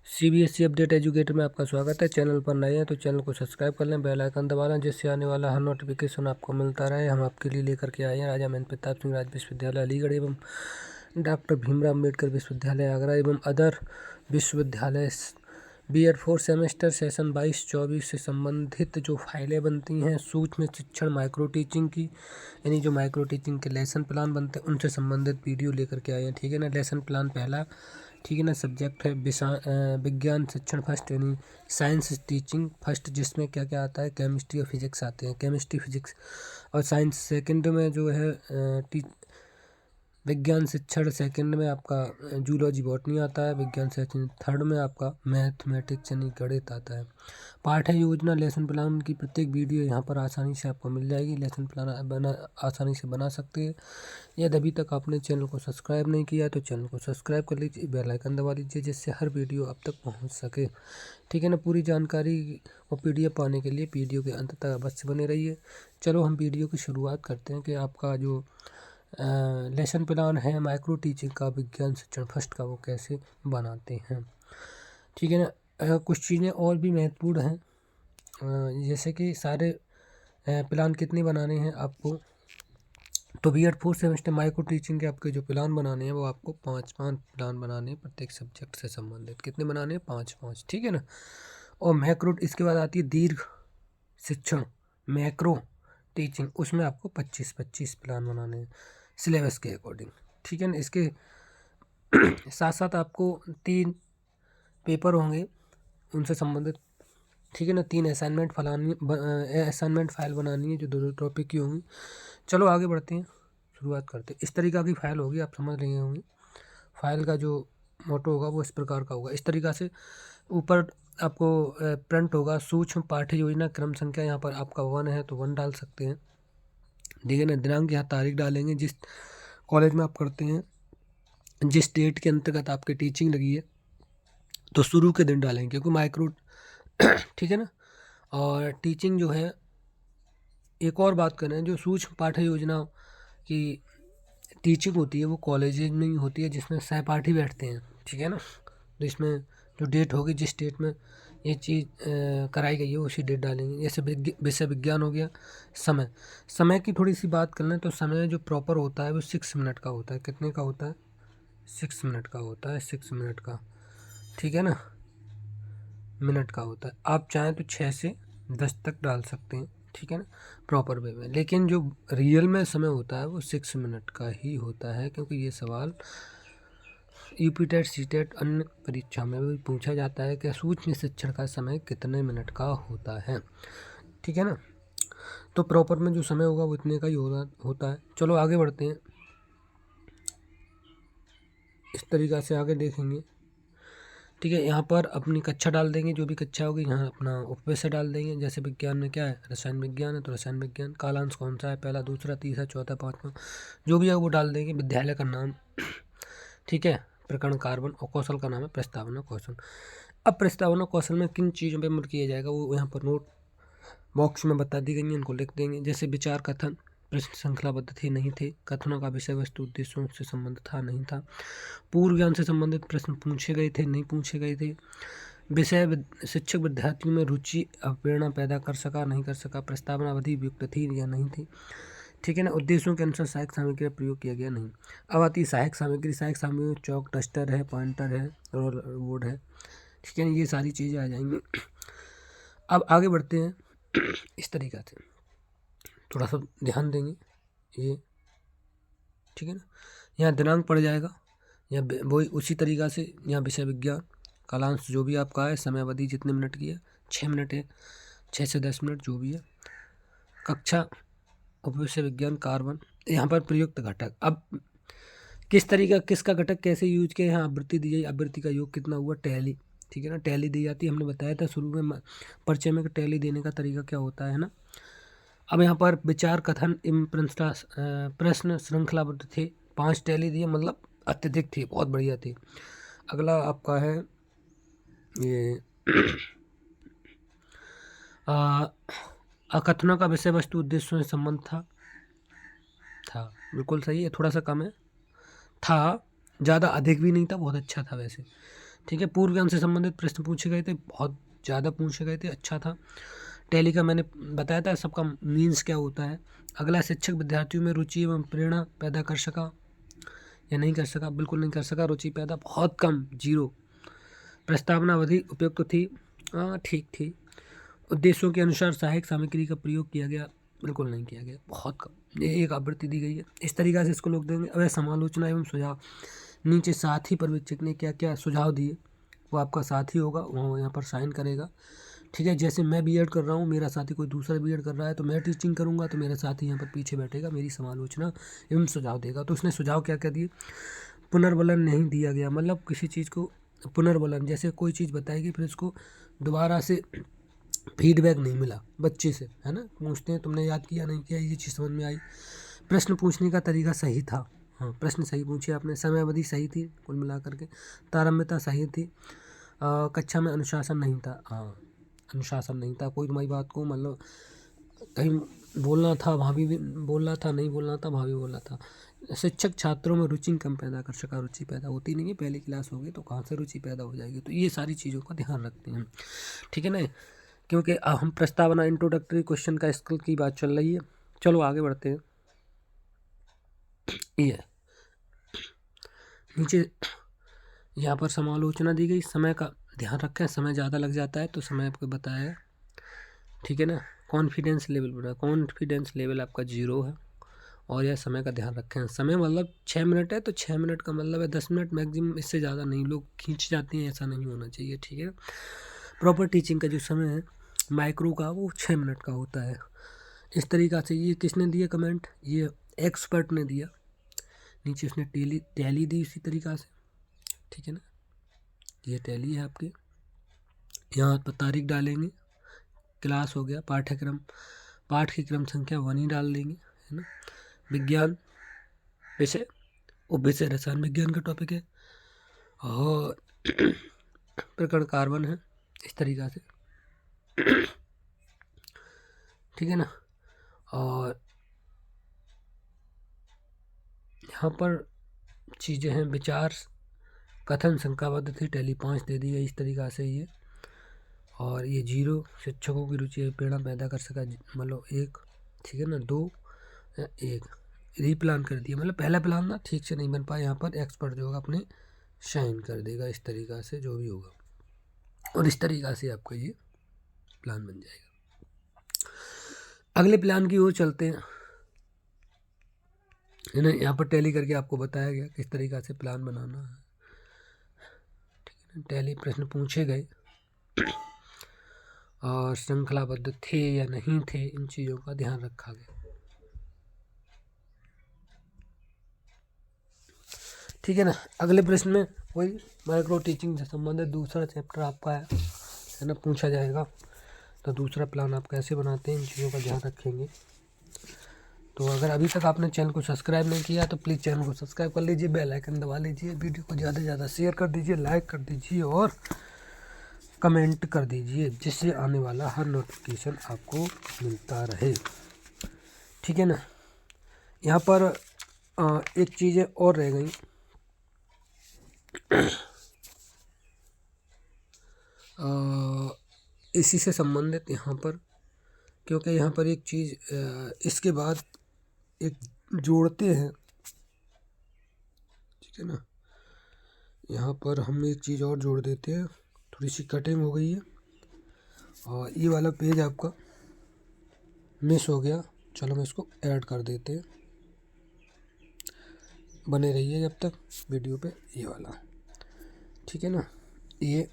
CBSE update educator में आपका स्वागत है। चैनल पर नए हैं तो चैनल को सब्सक्राइब कर लें, बेल आइकन दबा लें, जिससे आने वाला हर नोटिफिकेशन आपको मिलता रहे। हम आपके लिए लेकर के आए हैं राजा महंत प्रताप सिंह राज विश्वविद्यालय अलीगढ़ एवं डॉक्टर भीमराव अम्बेडकर विश्वविद्यालय आगरा एवं अदर विश्वविद्यालय बी.एड 4th सेमेस्टर सेशन 22-24 से संबंधित जो फाइलें बनती हैं सूक्ष्म शिक्षण माइक्रो टीचिंग की, यानी जो माइक्रो टीचिंग के लेसन प्लान बनते हैं उनसे संबंधित वीडियो लेकर के आए हैं। ठीक है ना। लेसन प्लान पहला, ठीक है ना। सब्जेक्ट है विज्ञान शिक्षण फर्स्ट, यानी साइंस टीचिंग फर्स्ट, जिसमें क्या क्या आता है, केमिस्ट्री और फिजिक्स आते हैं, केमिस्ट्री फिजिक्स और साइंस। सेकंड में जो है विज्ञान शिक्षण सेकंड में आपका जूलॉजी बॉटनी आता है। विज्ञान शिक्षण थर्ड में आपका मैथमेटिक्स यानी गणित आता है। पाठ्य योजना लेसन प्लान की प्रत्येक वीडियो यहाँ पर आसानी से आपको मिल जाएगी। लेसन प्लान आसानी से बना सकते हैं। यदि अभी तक आपने चैनल को सब्सक्राइब नहीं किया तो चैनल को सब्सक्राइब कर लीजिए, बेल आइकन दबा लीजिए, जिससे हर वीडियो आप तक पहुँच सके। ठीक है ना। पूरी जानकारी और PDF पाने के लिए वीडियो के अंत तक अवश्य बने रहिए। चलो हम वीडियो की शुरुआत करते हैं कि आपका जो लेसन प्लान है माइक्रो टीचिंग का विज्ञान शिक्षण फर्स्ट का वो कैसे बनाते हैं। ठीक है ना। कुछ चीज़ें और भी महत्वपूर्ण हैं, जैसे कि सारे प्लान कितने बनाने हैं आपको, तो B.Ed 4th semester micro teaching के आपके जो प्लान बनाने हैं वो आपको 5 प्लान बनाने हैं प्रत्येक सब्जेक्ट से संबंधित। कितने बनाने हैं? 5। ठीक है ना। और मैक्रो, इसके बाद आती है दीर्घ शिक्षण मैक्रो टीचिंग, उसमें आपको 25 प्लान बनाने हैं सिलेबस के अकॉर्डिंग। ठीक है ना। इसके साथ साथ आपको 3 पेपर होंगे उनसे संबंधित। ठीक है ना। 3 असाइनमेंट फाइल बनानी है जो 2 टॉपिक की होंगी। चलो आगे बढ़ते हैं, शुरुआत करते हैं। इस तरीक़ा की फाइल होगी, आप समझ रहे होंगे। फाइल का जो मोटो होगा वो इस प्रकार का होगा। इस तरीक़ा से ऊपर आपको प्रिंट होगा सूक्ष्म पाठ्य योजना क्रम संख्या, यहाँ पर आपका 1 है तो 1 डाल सकते हैं। ठीक है ना। दिनांक यहाँ तारीख डालेंगे जिस कॉलेज में आप करते हैं, जिस डेट के अंतर्गत आपकी टीचिंग लगी है तो शुरू के दिन डालेंगे, क्योंकि माइक्रो ठीक है ना। और टीचिंग जो है, एक और बात करें, जो सूक्ष्म पाठ्य योजना की टीचिंग होती है वो कॉलेज में ही होती है, जिसमें सहपाठी बैठते हैं। ठीक है ना। तो इसमें जो डेट होगी, जिस डेट में ये चीज़ कराई गई है उसी डेट डालेंगे। जैसे विषय विज्ञान हो गया। समय की थोड़ी सी बात कर लें तो समय जो प्रॉपर होता है वो 6 मिनट का होता है। कितने का होता है? 6 मिनट का होता है। 6 मिनट का, ठीक है ना, मिनट का होता है। आप चाहें तो 6 से 10 तक डाल सकते हैं। ठीक है ना, प्रॉपर वे में। लेकिन जो रियल में समय होता है वो 6 मिनट का ही होता है, क्योंकि ये सवाल यूपी टेट सी टेट अन्य परीक्षा में भी पूछा जाता है कि सूक्ष्म शिक्षण का समय कितने मिनट का होता है। ठीक है ना। तो प्रॉपर में जो समय होगा वो इतने का ही होता है। चलो आगे बढ़ते हैं, इस तरीक़ा से आगे देखेंगे। ठीक है। यहाँ पर अपनी कक्षा डाल देंगे, जो भी कक्षा होगी। यहाँ अपना उपविषय डाल देंगे। जैसे विज्ञान में क्या है, रसायन विज्ञान है तो रसायन विज्ञान। कालांश कौन सा है, पहला, दूसरा, तीसरा, चौथा, 5वां, जो भी है वो डाल देंगे। विद्यालय का नाम, ठीक है, प्रकरण कार्बन, और कौशल का नाम है प्रस्तावना कौशल। अब प्रस्तावना कौशल में किन चीज़ों पर अमल किया जाएगा वो यहाँ पर नोट बॉक्स में बता दी गई है, इनको लिख देंगे। जैसे विचार कथन प्रश्न श्रृंखलाबद्ध थे नहीं थे, कथनों का विषय वस्तु उद्देश्यों से संबंध था नहीं था, पूर्व ज्ञान से संबंधित प्रश्न पूछे गए थे नहीं पूछे गए थे, विषय शिक्षक विद्यार्थियों में रुचि प्रेरणा पैदा कर सका नहीं कर सका, प्रस्तावना अवधि उपयुक्त थी या नहीं थी। ठीक है ना। उद्देश्यों के अनुसार सहायक सामग्री का प्रयोग किया गया नहीं। अब आती है सहायक सामग्री। सहायक सामग्री में चौक, डस्टर है, पॉइंटर है, रोल बोर्ड है। ठीक है ना। ये सारी चीज़ें आ जाएंगी। अब आगे बढ़ते हैं, इस तरीक़ा से थोड़ा सा ध्यान देंगे ये। ठीक है ना। यहाँ दिनांक पड़ जाएगा, या वही उसी तरीक़ा से यहाँ विषय विज्ञान, कालांश जो भी आपका है, समय अवधि जितने मिनट की है, 6 मिनट है, 6 से 10 मिनट जो भी है, कक्षा उपविषय विज्ञान कार्बन, यहाँ पर प्रयुक्त घटक। अब किस तरीका, किसका घटक कैसे यूज किया, यहाँ आवृत्ति दी जाए, आवृत्ति का योग कितना हुआ, टैली। ठीक है ना। टैली दी जाती है, हमने बताया था शुरू में परिचय में कि टैली देने का तरीका क्या होता है ना। अब यहाँ पर विचार कथन एवं प्रश्न श्रृंखलाबद्ध थे, 5 टैली दिए, मतलब अत्यधिक थी, बहुत बढ़िया थी। अगला आपका है ये कथनों का विषय वस्तु उद्देश्यों से संबंध था बिल्कुल सही है, थोड़ा सा कम है, था, ज़्यादा अधिक भी नहीं था, बहुत अच्छा था वैसे। ठीक है, पूर्व ज्ञान से संबंधित प्रश्न पूछे गए थे, बहुत ज़्यादा पूछे गए थे, अच्छा था। टैली का मैंने बताया था सबका मीन्स क्या होता है। अगला, शिक्षक विद्यार्थियों में रुचि एवं प्रेरणा पैदा कर सका या नहीं कर सका? बिल्कुल नहीं कर सका, रुचि पैदा बहुत कम, 0। प्रस्तावना अवधि उपयुक्त थी, ठीक थी। उद्देश्यों के अनुसार सहायक सामग्री का प्रयोग किया गया, बिल्कुल नहीं किया गया, बहुत कम। ये एक आवृत्ति दी गई है, इस तरीक़ा से इसको लोग देंगे। अब समालोचना एवं सुझाव, नीचे साथी पर्यवेक्षक ने क्या क्या सुझाव दिए, वो आपका साथी होगा, वो यहाँ पर साइन करेगा। ठीक है, जैसे मैं बीएड कर रहा हूँ, मेरा साथी कोई दूसरा बीएड कर रहा है, तो मैं टीचिंग करूँगा तो मेरा साथी यहाँ पर पीछे बैठेगा, मेरी समालोचना एवं सुझाव देगा। तो उसने सुझाव क्या क्या दिए? पुनर्बलन नहीं दिया गया, मतलब किसी चीज़ को पुनर्बलन, जैसे कोई चीज़ बताएगी फिर उसको दोबारा से फीडबैक नहीं मिला बच्चे से, है ना, पूछते हैं तुमने याद किया नहीं किया, ये चीज़ समझ में आई। प्रश्न पूछने का तरीका सही था, हाँ, प्रश्न सही पूछे आपने। समय अवधि सही थी कुल मिलाकर के। तारम्यता सही थी। कक्षा में अनुशासन नहीं था, हाँ, अनुशासन नहीं था। कोई तुम्हारी बात को मतलब कहीं बोलना था, भाभी भी बोलना था, नहीं बोलना था, भाभी बोलना था। शिक्षक छात्रों में रुचि कम पैदा कर सका, रुचि पैदा होती नहीं है, पहली क्लास होगी तो कहाँ से रुचि पैदा हो जाएगी। तो ये सारी चीज़ों का ध्यान रखते हैं, ठीक है ना, क्योंकि हम प्रस्तावना इंट्रोडक्टरी क्वेश्चन का स्किल की बात चल रही है। चलो आगे बढ़ते हैं। ये नीचे यहाँ पर समालोचना दी गई, समय का ध्यान रखें, समय ज़्यादा लग जाता है तो समय आपको बताया, ठीक है ना। कॉन्फिडेंस लेवल बना, कॉन्फिडेंस लेवल आपका 0 है। और यह समय का ध्यान रखें, समय मतलब 6 मिनट है तो 6 मिनट का मतलब है 10 मिनट मैक्सिमम, इससे ज़्यादा नहीं, लोग खींच जाते हैं, ऐसा नहीं होना चाहिए, ठीक है। प्रॉपर टीचिंग का जो समय है माइक्रो का, वो 6 मिनट का होता है। इस तरीक़ा से ये किसने दिया कमेंट? ये एक्सपर्ट ने दिया। नीचे उसने टैली दी इसी तरीक़ा से, ठीक है ना, ये टैली है आपकी। यहाँ पर तारीख डालेंगे, क्लास हो गया, पाठ्यक्रम, पाठ की क्रम संख्या 1 ही डाल देंगे, है ना। विज्ञान विषय, विषय रसायन विज्ञान का टॉपिक है, और प्रकरण कार्बन है, इस तरीक़ा से, ठीक है ना। और यहाँ पर चीज़ें हैं, विचार कथन शंकाबद्ध थी, टैली 5 दे दी है, इस तरीक़ा से ये। और ये 0, शिक्षकों की रुचि प्रेरणा पैदा कर सका, मतलब 1, ठीक है ना। 2, 1 रीप्लान कर दिया, मतलब पहला प्लान ना ठीक से नहीं बन पाया, यहाँ पर एक्सपर्ट जो होगा अपने शाइन कर देगा, इस तरीक़ा से जो भी होगा, और इस तरीक़ा से आपका ये प्लान बन जाएगा। अगले प्लान की ओर चलते हैं, है ना। यहाँ पर टैली करके आपको बताया गया किस तरीक़ा से प्लान बनाना है, ठीक है ना। टैली प्रश्न पूछे गए और श्रृंखलाबद्ध थे या नहीं थे, इन चीज़ों का ध्यान रखा गया, ठीक है ना। अगले प्रश्न में वही माइक्रो टीचिंग से संबंधित दूसरा चैप्टर आपका है ना, पूछा जाएगा। तो दूसरा प्लान आप कैसे बनाते हैं, इन चीज़ों का ध्यान रखेंगे। तो अगर अभी तक आपने चैनल को सब्सक्राइब नहीं किया तो प्लीज़ चैनल को सब्सक्राइब कर लीजिए, बेल आइकन दबा लीजिए, वीडियो को ज़्यादा से ज़्यादा शेयर कर दीजिए, लाइक कर दीजिए और कमेंट कर दीजिए, जिससे आने वाला हर नोटिफिकेशन आपको मिलता रहे, ठीक है ना। यहाँ पर एक चीज़ें और रह गई, इसी से संबंधित यहाँ पर, क्योंकि यहाँ पर एक चीज़ इसके बाद एक जोड़ते हैं, ठीक है ना। यहाँ पर हम एक चीज़ और जोड़ देते हैं, थोड़ी सी कटिंग हो गई है और ये वाला पेज आपका मिस हो गया, चलो मैं इसको ऐड कर देते हैं। बने रहिए जब तक वीडियो पे, ये वाला, ठीक है ना, ये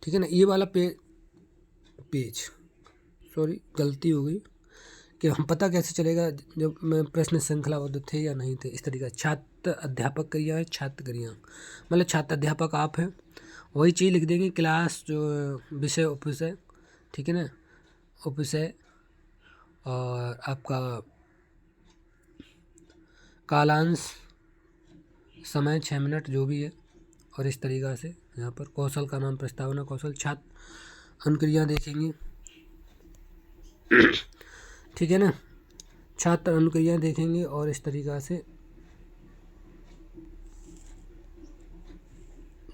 ठीक है ना, ये वाला पेज सॉरी गलती हो गई, कि हम पता कैसे चलेगा जब मैं प्रश्न श्रृंखलाबद्ध थे या नहीं थे, इस तरीका। छात्र अध्यापक क्रिया है, छात्र क्रिया मतलब छात्र अध्यापक आप हैं, वही चीज़ लिख देंगे, क्लास जो विषय उपविषय, ठीक है ना, उपविषय, और आपका कालांश, समय 6 मिनट जो भी है, और इस तरीक़ा से यहाँ पर कौशल का नाम प्रस्तावना कौशल, छात्र अनुक्रिया देखेंगे, ठीक है ना, छात्र अनुक्रिया देखेंगे, और इस तरीक़ा से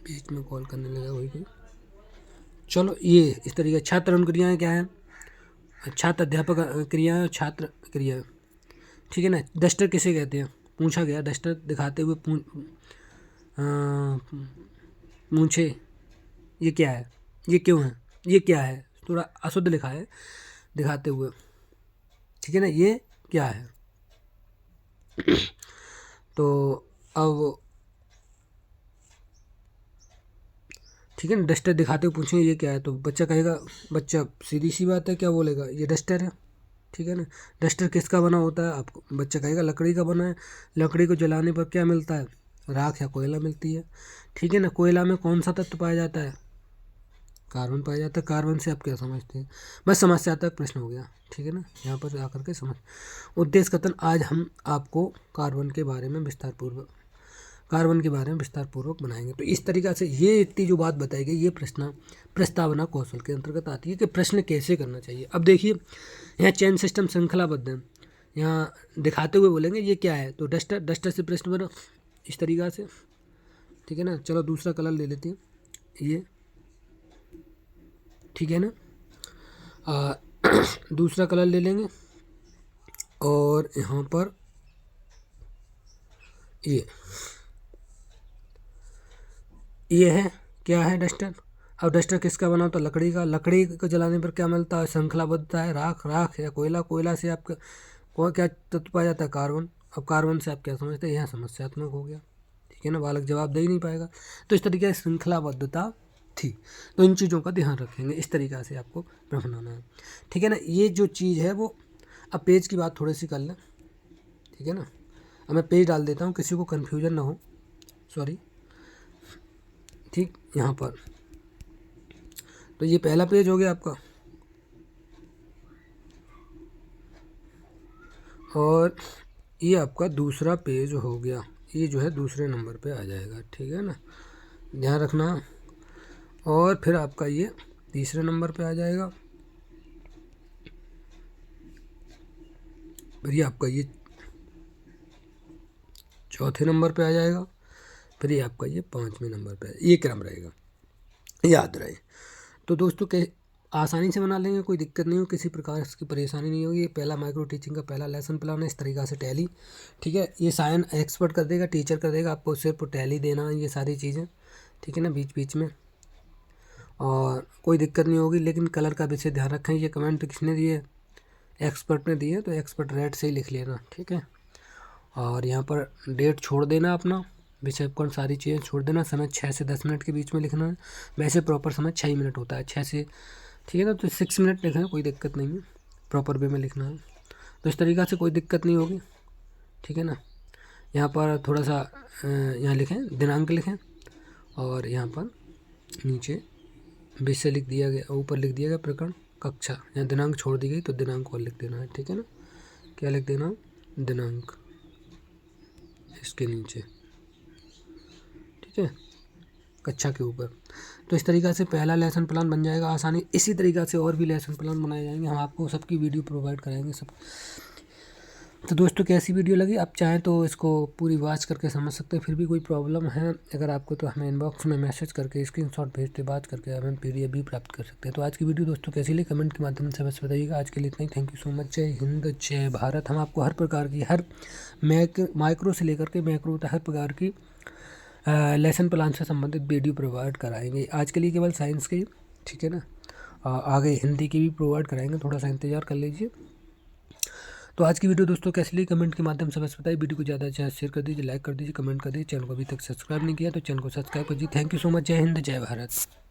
बीच में कॉल करने लगा वही कोई। चलो ये इस तरीके छात्र अनुक्रियाएँ क्या है, छात्र अध्यापक क्रिया और छात्र क्रिया, ठीक है ना। डस्टर किसे कहते हैं, पूछा गया डस्टर दिखाते हुए पूछे ये क्या है, ये क्यों है, ये क्या है, थोड़ा अशुद्ध लिखा है दिखाते हुए, ठीक है ना, ये क्या है। तो अब ठीक है ना, डस्टर दिखाते हुए पूछेंगे ये क्या है, तो बच्चा कहेगा, बच्चा सीधी सी बात है क्या बोलेगा, ये डस्टर है, ठीक है ना। डस्टर किसका बना होता है, आपको बच्चा कहेगा लकड़ी का बना है। लकड़ी को जलाने पर क्या मिलता है, राख या कोयला मिलती है, ठीक है ना। कोयला में कौन सा तत्व पाया जाता है, कार्बन पाया जाता है। कार्बन से आप क्या समझते हैं, बस समस्या तक प्रश्न हो गया, ठीक है ना। यहाँ पर आकर के समझ उद्देश्य कथन, आज हम आपको कार्बन के बारे में विस्तारपूर्वक बनाएंगे। तो इस तरीक़ा से ये इतनी जो बात बताई गई ये प्रस्तावना कौशल के अंतर्गत आती है कि प्रश्न कैसे करना चाहिए। अब देखिए यहाँ चेन सिस्टम श्रृंखलाबद्ध है, यहाँ दिखाते हुए बोलेंगे ये क्या है, तो डस्टर से प्रश्न बना इस तरीक़ा से, ठीक है ना। चलो दूसरा कलर ले लेते हैं, ये ठीक है ना। दूसरा कलर ले लेंगे और यहाँ पर ये है क्या है, डस्टर। अब डस्टर किसका बना होता है, लकड़ी का। लकड़ी को जलाने पर क्या मिलता है, श्रृंखलाबद्धता है, राख या कोयला। कोयला से आपका क्या तत्व पाया जाता है, कार्बन। अब कार्बन से आप क्या समझते हैं, यह समस्यात्मक हो गया, ठीक है ना, बालक जवाब दे ही नहीं पाएगा। तो इस तरीके से श्रृंखलाबद्धता थी, तो इन चीज़ों का ध्यान रखेंगे, इस तरीक़ा से आपको प्रश्न बनाना है, ठीक है ना। ये जो चीज़ है वो, अब पेज की बात थोड़ी सी कर लें, ठीक है ना। अब मैं पेज डाल देता हूँ, किसी को कन्फ्यूजन ना हो, सॉरी, ठीक। यहाँ पर तो ये पहला पेज हो गया आपका, और ये आपका दूसरा पेज हो गया, ये जो है दूसरे नंबर पे आ जाएगा, ठीक है ना, ध्यान रखना। और फिर आपका ये तीसरे नंबर पे आ जाएगा, फिर ये आपका ये चौथे नंबर पे आ जाएगा, फिर ये आपका ये 5वें नंबर पे, ये क्रम रहेगा, याद रहे। तो दोस्तों के आसानी से बना लेंगे, कोई दिक्कत नहीं हो, किसी प्रकार की परेशानी नहीं होगी। ये पहला माइक्रो टीचिंग का पहला लेसन प्लान है, इस तरीक़ा से टैली, ठीक है। ये साइन एक्सपर्ट कर देगा, टीचर कर देगा, आपको सिर्फ टैली देना है, ये सारी चीज़ें, ठीक है ना, बीच बीच में, और कोई दिक्कत नहीं होगी। लेकिन कलर का विषय ध्यान रखें, ये कमेंट किसने दिए, एक्सपर्ट ने दिए, तो एक्सपर्ट रेड से ही लिख लेना, ठीक है। और यहाँ पर डेट छोड़ देना, अपना विषय उपकरण सारी चीज़ें छोड़ देना। समय 6 से 10 मिनट के बीच में लिखना है, वैसे प्रॉपर समय 6 मिनट होता है, 6 से, ठीक है ना। तो 6 मिनट लिखना है, कोई दिक्कत नहीं है, प्रॉपर वे में लिखना है, तो इस तरीक़ा से कोई दिक्कत नहीं होगी, ठीक है ना। यहाँ पर थोड़ा सा यहाँ लिखें, दिनांक लिखें, और यहाँ पर नीचे विषय लिख दिया गया, ऊपर लिख दिया गया प्रकरण कक्षा, यहाँ दिनांक छोड़ दी गई तो दिनांक और लिख देना है, ठीक है ना। क्या लिख देना, दिनांक इसके नीचे, ठीक है, कक्षा के ऊपर। तो इस तरीक़ा से पहला लेसन प्लान बन जाएगा आसानी। इसी तरीक़ा से और भी लेसन प्लान बनाए जाएंगे, हम आपको सबकी वीडियो प्रोवाइड कराएंगे सब। तो दोस्तों कैसी वीडियो लगी, आप चाहें तो इसको पूरी वॉच करके समझ सकते हैं। फिर भी कोई प्रॉब्लम है अगर आपको, तो हमें इनबॉक्स में मैसेज करके स्क्रीनशॉट भेजते, बात करके हमें PDF भी प्राप्त कर सकते हैं। तो आज की वीडियो दोस्तों कैसी लगी कमेंट के माध्यम से बस बताइएगा। आज के लिए इतना ही, थैंक यू सो मच। जय हिंद, जय भारत। हम आपको हर प्रकार की, हर माइक्रो से लेकर के मैक्रो तक हर प्रकार की लेसन प्लान से संबंधित वीडियो प्रोवाइड कराएंगे। आज के लिए केवल साइंस की, ठीक है ना, आगे हिंदी की भी प्रोवाइड कराएंगे, थोड़ा सा इंतज़ार कर लीजिए। तो आज की वीडियो दोस्तों कैसी लगी कमेंट के माध्यम से बस बताइए। वीडियो को ज़्यादा से ज़्यादा शेयर कर दीजिए, लाइक कर दीजिए, कमेंट कर दीजिए। चैनल को अभी तक सब्सक्राइब नहीं किया तो चैनल को सब्सक्राइब कर दीजिए। Thank you so much. जय हिंद, जय भारत।